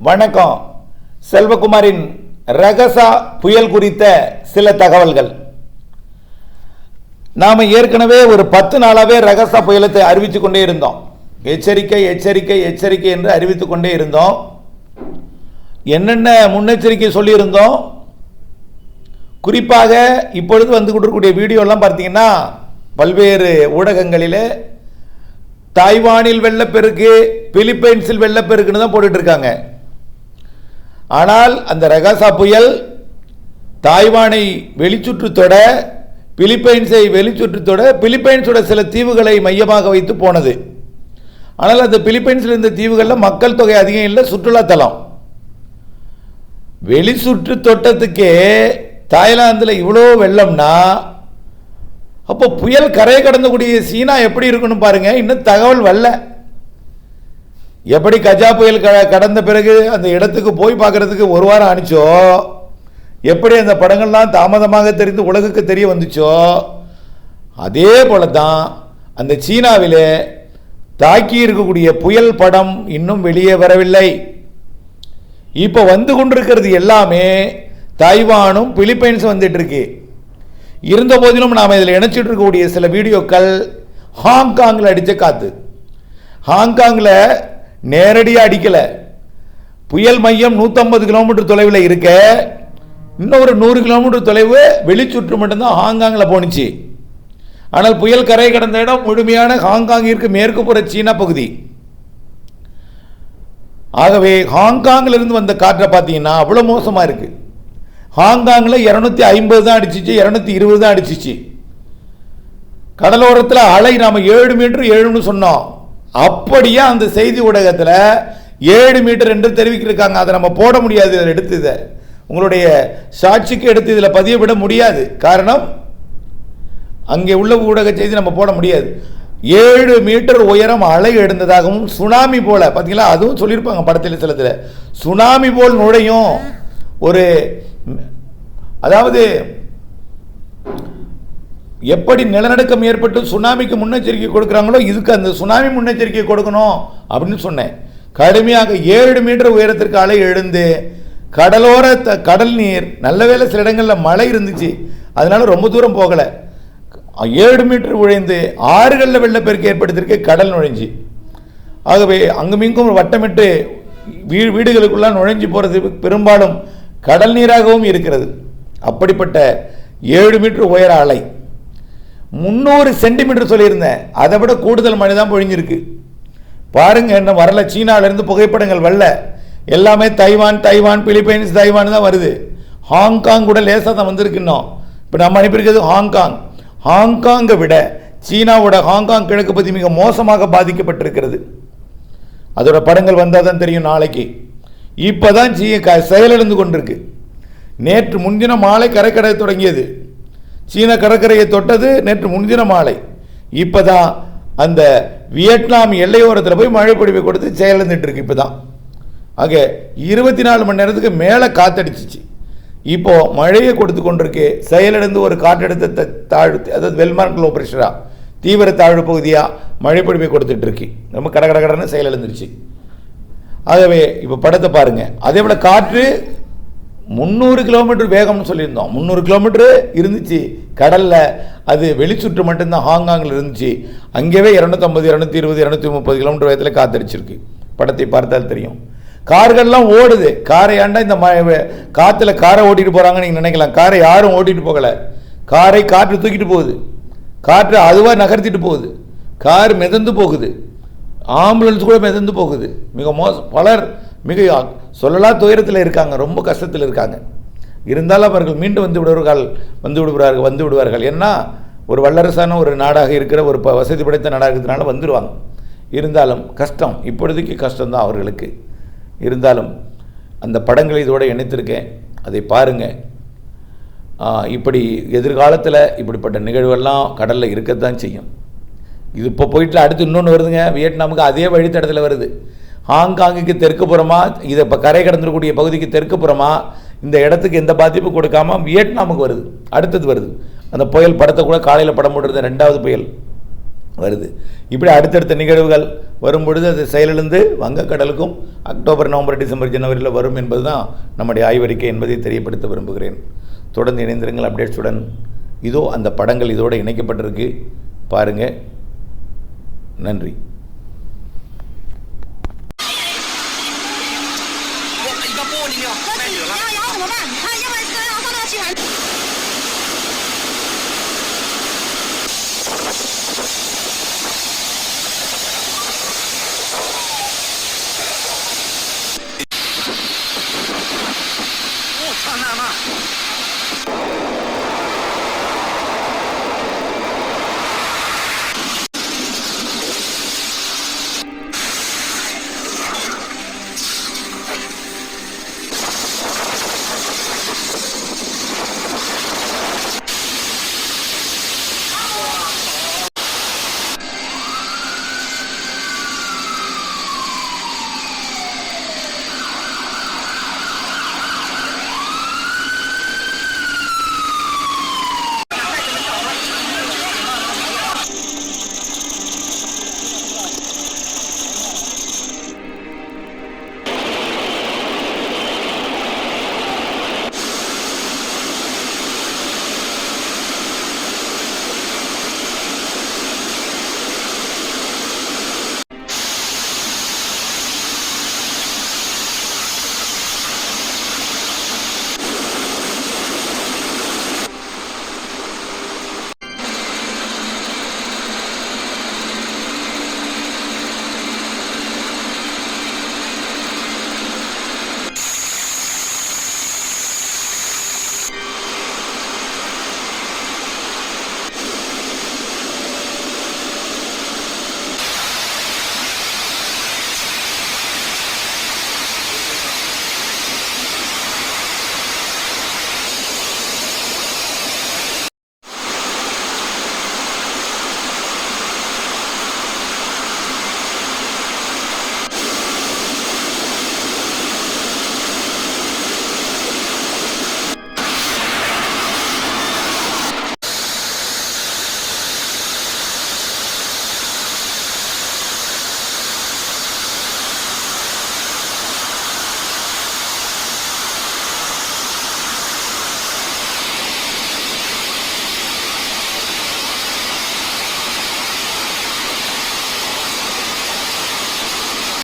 வணக்கம். செல்வகுமாரின் ரகசா புயல் குறித்த சில தகவல்கள். நாம் ஏற்கனவே ஒரு 10 நாளாகவே ரகசா புயலத்தை அறிவித்துக் கொண்டே இருந்தோம். எச்சரிக்கை எச்சரிக்கை எச்சரிக்கை என்று அறிவித்துக் கொண்டே இருந்தோம். என்னென்ன முன்னெச்சரிக்கை சொல்லியிருந்தோம்? குறிப்பாக இப்பொழுது வந்து கொண்டிருக்கக்கூடிய வீடியோலாம் பார்த்தீங்கன்னா பல்வேறு ஊடகங்களில் தாய்வானில் வெள்ளப்பெருக்கு, பிலிப்பைன்ஸில் வெள்ளப்பெருக்குன்னு தான் போட்டுட்டு இருக்காங்க. ஆனால் அந்த ரகசா புயல் தாய்வானை வெளிச்சுற்றுத்தொட, பிலிப்பைன்ஸை வெளிச்சுற்றுத்தொட, பிலிப்பைன்ஸோட சில தீவுகளை மையமாக வைத்து போனது. ஆனால் அந்த பிலிப்பைன்ஸில் இருந்த தீவுகளில் மக்கள் தொகை அதிகம் இல்லை, சுற்றுலாத்தலம். வெளிச்சுற்று தொட்டத்துக்கே தாய்லாந்தில் இவ்வளோ வெள்ளம்னா அப்போ புயல் கரை கடந்தக்கூடிய சீனா எப்படி இருக்குன்னு பாருங்க. இன்னும் தகவல் வரல. எப்படி கஜா புயல் கடந்த பிறகு அந்த இடத்துக்கு போய் பார்க்கறதுக்கு ஒரு வாரம் ஆனிச்சோ, எப்படி அந்த படங்கள்லாம் தாமதமாக தெரிந்து உலகுக்கு தெரிய வந்துச்சோ, அதே போல தான் அந்த சீனாவில் தாக்கி இருக்கக்கூடிய புயல் படம் இன்னும் வெளியே வரவில்லை. இப்போ வந்து கொண்டிருக்கிறது எல்லாமே தாய்வானும் பிலிப்பைன்ஸும் வந்துட்டு இருக்கு. இருந்த போதிலும் நாம் இதில் இணைச்சிட்டு இருக்கக்கூடிய சில வீடியோக்கள் ஹாங்காங்கில் அடித்த காற்று. ஹாங்காங்கில் நேரடியாக அடிக்கலை. புயல் மையம் 150 கிலோமீட்டர் தொலைவில் இருக்க, இன்னும் ஒரு 100 கிலோமீட்டர் தொலைவு வெளிச்சுற்று மட்டும்தான் ஹாங்காங்கில் போணுச்சு. ஆனால் புயல் கரை கடந்த இடம் முழுமையான ஹாங்காங்கிற்கு மேற்கு புற சீனா பகுதி. ஆகவே ஹாங்காங்கிலிருந்து வந்த காற்றை பார்த்தீங்கன்னா அவ்வளோ மோசமாக இருக்குது. ஹாங்காங்கில் 250 தான் அடிச்சிச்சு, 220 தான் அடிச்சிச்சு. கடலோரத்தில் அலை நாம் 7 மீட்டர் 7ன்னு சொன்னோம். அப்படியே அந்த செய்தி ஊடகத்தில் 7 மீட்டர் என்று தெரிவிக்கிறாங்க. அதை நம்ம போட முடியாது. இதில் எடுத்து இதை உங்களுடைய சாட்சிக்கு எடுத்து இதில் பதியவிட முடியாது. காரணம், அங்கே உள்ள ஊடக செய்தி நம்ம போட முடியாது. 7 மீட்டர் உயரம் அலை எழுந்ததாகவும் சுனாமி போல பார்த்தீங்களா, அதுவும் சொல்லியிருப்பாங்க படத்தில் சிலத்தில். சுனாமி போல் நுழையும் ஒரு, அதாவது எப்படி நிலநடுக்கம் ஏற்பட்டு சுனாமிக்கு முன்னெச்சரிக்கை கொடுக்குறாங்களோ இதுக்கு அந்த சுனாமி முன்னெச்சரிக்கை கொடுக்கணும் அப்படின்னு சொன்னேன். கடுமையாக 7 மீட்டர் உயரத்திற்கு அலை எழுந்து கடலோர கடல் நீர், நல்ல வேளை சில இடங்களில் மழை இருந்துச்சு, அதனால ரொம்ப தூரம் போகலை. 7 மீட்டர் உழைந்து ஆறுகளில் வெள்ளப்பெருக்கு ஏற்படுத்தியிருக்க கடல் நுழைஞ்சி. ஆகவே அங்குமிங்கும் வட்டமிட்டு வீடுகளுக்குள்ள நுழைஞ்சி போகிறது பெரும்பாலும் கடல் நீராகவும் இருக்கிறது. அப்படிப்பட்ட 7 மீட்டர் உயர அலை. 300 சென்டிமீட்டர் சொல்லியிருந்தேன், அதை விட கூடுதல் மழை தான் பொழிஞ்சிருக்கு. பாருங்க, என்ன வரல. சீனாவிலிருந்து புகைப்படங்கள் வரல. எல்லாமே தைவான் தைவான் பிலிப்பைன்ஸ் தைவான் தான் வருது. ஹாங்காங் கூட லேசாக தான் வந்திருக்கு. இன்னும் இப்போ நம்ம அனுப்பியிருக்கிறது ஹாங்காங். ஹாங்காங்கை விட சீனாவோட ஹாங்காங் கிழக்கு பகுதி மிக மோசமாக பாதிக்கப்பட்டிருக்கிறது. அதோட படங்கள் வந்தால் தான் தெரியும் நாளைக்கு. இப்போ தான் செயலிழந்து கொண்டிருக்கு. நேற்று முன்தின மாலை கரைக்கடை தொடங்கியது. சீன கடற்கரையை தொட்டது நேற்று முன்தின மாலை. இப்போ தான் அந்த வியட்நாம் எல்லையோரத்தில் போய் மழை பொழிவை கொடுத்து செயலிழந்துட்டு இருக்கு. இப்போ தான் ஆக 24 மணி நேரத்துக்கு மேலே காத்தடிச்சிச்சு. இப்போ மழையை கொடுத்து கொண்டிருக்கு. செயலிழந்து ஒரு காற்றழுத்த தாழ்வு, அதாவது வெல்மார்க் லோ ப்ரெஷரா, தீவிர தாழ்வு பகுதியாக மழை பொழிவை கொடுத்துட்டு இருக்கு. ரொம்ப கடன்னு செயலிழந்துருச்சு. ஆகவே இப்போ படத்தை பாருங்க. அதே போல காற்று 300 கிலோமீட்டர் வேகம்னு சொல்லியிருந்தோம். 300 கிலோமீட்டர் இருந்துச்சு கடலில். அது வெளிச்சுற்று மட்டும்தான் ஹாங்காங்கில் இருந்துச்சு. அங்கேயே 250 220 230 கிலோமீட்டர் வேகத்தில் காத்தடிச்சிருக்கு. படத்தை பார்த்தால் தெரியும். கார்கள்லாம் ஓடுது. காரை ஏண்டா இந்த காற்றுல காரை ஓட்டிட்டு போகிறாங்கன்னு நீங்கள் நினைக்கலாம். காரை யாரும் ஓட்டிட்டு போகலை. காரை காற்று தூக்கிட்டு போகுது. காற்று அதுவாக நகர்த்திட்டு போகுது. கார் மிதந்து போகுது. ஆம்புலன்ஸ் கூட மிதந்து போகுது. மிக பலர் மிக சொல்லலாம் துயரத்தில் இருக்காங்க, ரொம்ப கஷ்டத்தில் இருக்காங்க. இருந்தாலும் அவர்கள் மீண்டும் வந்து விடுவார்கள். ஏன்னா ஒரு வல்லரசான ஒரு நாடாக இருக்கிற, ஒரு வசதி படைத்த நாடாக இருக்கிறதுனால வந்துடுவாங்க. இருந்தாலும் கஷ்டம், இப்பொழுதைக்கு கஷ்டம்தான் அவர்களுக்கு. இருந்தாலும் அந்த படங்களை இதோடு இணைத்திருக்கேன், அதை பாருங்கள். இப்படி எதிர்காலத்தில் இப்படிப்பட்ட நிகழ்வெல்லாம் கடலில் இருக்கத்தான் செய்யும். இது இப்போ போயிட்டு அடுத்து இன்னொன்று வருதுங்க. வியட்நாமுக்கு அதே வழித்தடத்தில் வருது. ஹாங்காங்குக்கு தெற்கு புறமாக, இதை இப்போ கரை கடந்துக்கூடிய பகுதிக்கு தெற்கு புறமாக இந்த இடத்துக்கு எந்த பாதிப்பும் கொடுக்காம வியட்நாமுக்கு வருது. அடுத்தது வருது. அந்த புயல் படத்தை கூட காலையில் படம் போட்டுருந்த 2வது புயல் வருது. இப்படி அடுத்தடுத்த நிகழ்வுகள் வரும்பொழுது அது செயலிழந்து வங்கக்கடலுக்கும் அக்டோபர், நவம்பர், டிசம்பர், ஜனவரியில் வரும் என்பது தான் நம்முடைய ஆய்வறிக்கை என்பதை தெரியப்படுத்த விரும்புகிறேன். தொடர்ந்து இணைந்திருங்கள் அப்டேட்ஸுடன். இதோ அந்த படங்கள் இதோடு இணைக்கப்பட்டிருக்கு, பாருங்கள். நன்றி.